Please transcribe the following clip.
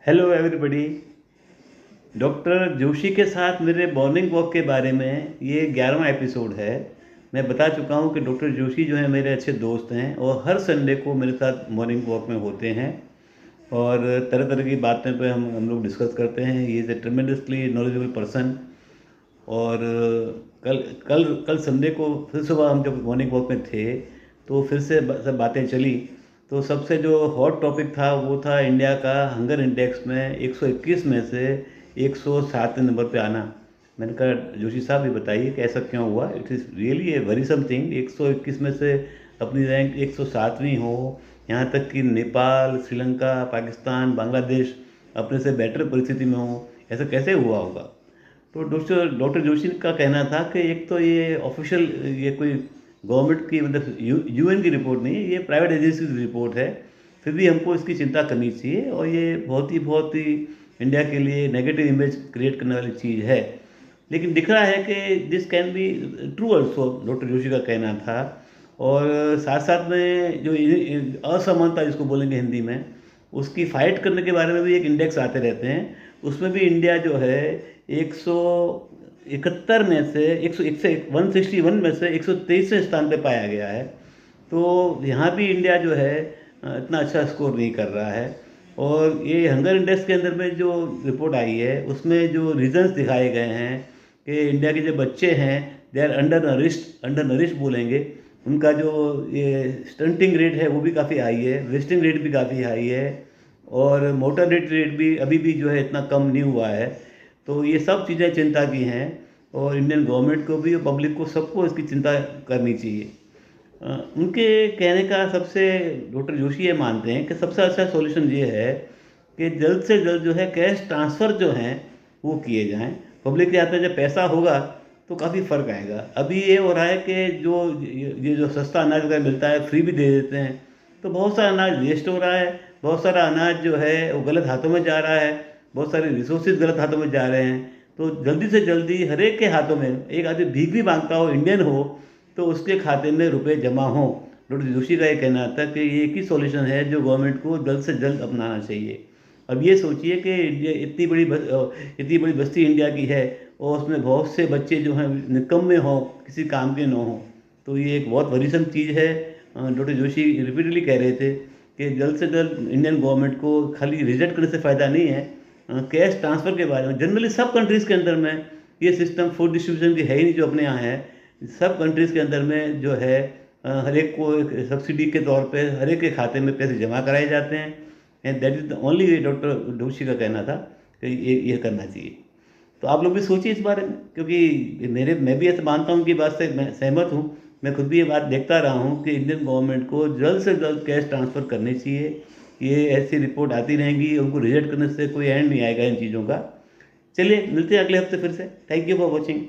Hello everybody. Doctor Joshi के साथ मेरे मॉर्निंग वॉक के बारे में ये 11वां एपिसोड है। मैं बता चुका हूँ कि डॉक्टर जोशी जो है मेरे अच्छे दोस्त हैं और हर संडे को मेरे साथ मॉर्निंग वॉक में होते हैं और तरह तरह की बातें पे हम लोग डिस्कस करते हैं। He is a tremendously knowledgeable person. और कल कल कल संडे को फिर सुबह हम जब मॉर्निंग वॉक में थे तो फिर से सब बातें चली। तो सबसे जो हॉट टॉपिक था वो था इंडिया का हंगर इंडेक्स में 121 में से 107 नंबर पे आना। मैंने कहा जोशी साहब ये बताइए कि ऐसा क्यों हुआ। It is really a very something 121 में से अपनी रैंक 107वीं हो। यहाँ तक कि नेपाल, श्रीलंका, पाकिस्तान, बांग्लादेश अपने से बेटर परिस्थिति में हो। ऐसा कैसे हुआ होगा। तो डॉक्टर डॉक्टर जोशी का कहना था कि एक तो ये ऑफिशियल, ये कोई गवर्नमेंट की मतलब यूएन की रिपोर्ट नहीं है, ये प्राइवेट एजेंसी की रिपोर्ट है। फिर भी हमको इसकी चिंता करनी चाहिए और ये बहुत ही इंडिया के लिए नेगेटिव इमेज क्रिएट करने वाली चीज़ है। लेकिन दिख रहा है कि this can be true also, doctor Joshi का कहना था। और साथ साथ में जो असमानता जिसको बोलेंगे हिंदी में, उसकी फाइट करने के बारे में भी एक इंडेक्स आते रहते हैं। उसमें भी इंडिया जो है 171 में से 101 से 161 में से 123वें स्थान पे पाया गया है। तो यहाँ भी इंडिया जो है इतना अच्छा स्कोर नहीं कर रहा है। और ये हंगर इंडेक्स के अंदर में जो रिपोर्ट आई है उसमें जो रीजंस दिखाए गए हैं कि इंडिया के जो बच्चे हैं दे आर अंडर नरिश्ड बोलेंगे। उनका जो ये स्टंटिंग रेट है वो भी काफ़ी हाई है, वेस्टिंग रेट भी काफ़ी हाई है और मोर्टालिटी रेट भी अभी भी जो है इतना कम नहीं हुआ है। तो ये सब चीज़ें चिंता की हैं और इंडियन गवर्नमेंट को भी और पब्लिक को सबको इसकी चिंता करनी चाहिए। उनके कहने का सबसे, डॉक्टर जोशी ये मानते हैं कि सबसे अच्छा सॉल्यूशन ये है कि जल्द से जल्द जो है कैश ट्रांसफ़र जो हैं वो किए जाएं। पब्लिक के हाथ में जब पैसा होगा तो काफ़ी फ़र्क आएगा। अभी ये हो रहा है कि जो ये जो सस्ता अनाज वगैरह मिलता है फ्री भी दे देते हैं, तो बहुत सारा अनाज वेस्ट हो रहा है। बहुत सारा अनाज जो है वो गलत हाथों में जा रहा है, बहुत सारे रिसोर्सेज गलत हाथों में जा रहे हैं। तो जल्दी से जल्दी हर एक के हाथों में, एक आदमी भीख भी मांगता हो, इंडियन हो, तो उसके खाते में रुपए जमा हों। डॉक्टर जोशी का ये कहना था कि ये एक ही सॉल्यूशन है जो गवर्नमेंट को जल्द से जल्द अपनाना चाहिए। अब ये सोचिए कि ये इतनी बड़ी बस्ती इंडिया की है और उसमें बहुत से बच्चे जो हैं निकम्मे हों, किसी काम के ना हों। तो ये एक बहुत वरीसन चीज़ है। डॉक्टर जोशी रिपीटडली कह रहे थे कि जल्द से जल्द इंडियन गवर्नमेंट को खाली रिजेक्ट करने से फ़ायदा नहीं है, कैश ट्रांसफ़र के बारे में जनरली सब कंट्रीज़ के अंदर में ये सिस्टम फूड डिस्ट्रीब्यूशन की है ही नहीं जो अपने यहाँ है। सब कंट्रीज़ के अंदर में जो है हर एक को एक सब्सिडी के तौर पे हर एक के खाते में पैसे जमा कराए जाते हैं। And that is the only way, doctor Joshi का कहना था कि ये करना चाहिए। तो आप लोग भी सोचिए इस बारे में, क्योंकि मैं भी ऐसे मानता हूँ कि बात से मैं सहमत हूँ। मैं खुद भी ये बात देखता रहा हूँ कि इंडियन गवर्नमेंट को जल्द से जल्द कैश ट्रांसफ़र करने चाहिए। ये ऐसी रिपोर्ट आती रहेंगी, उनको रिजेक्ट करने से कोई एंड नहीं आएगा इन चीज़ों का। चलिए मिलते हैं अगले हफ्ते फिर से। Thank you for watching.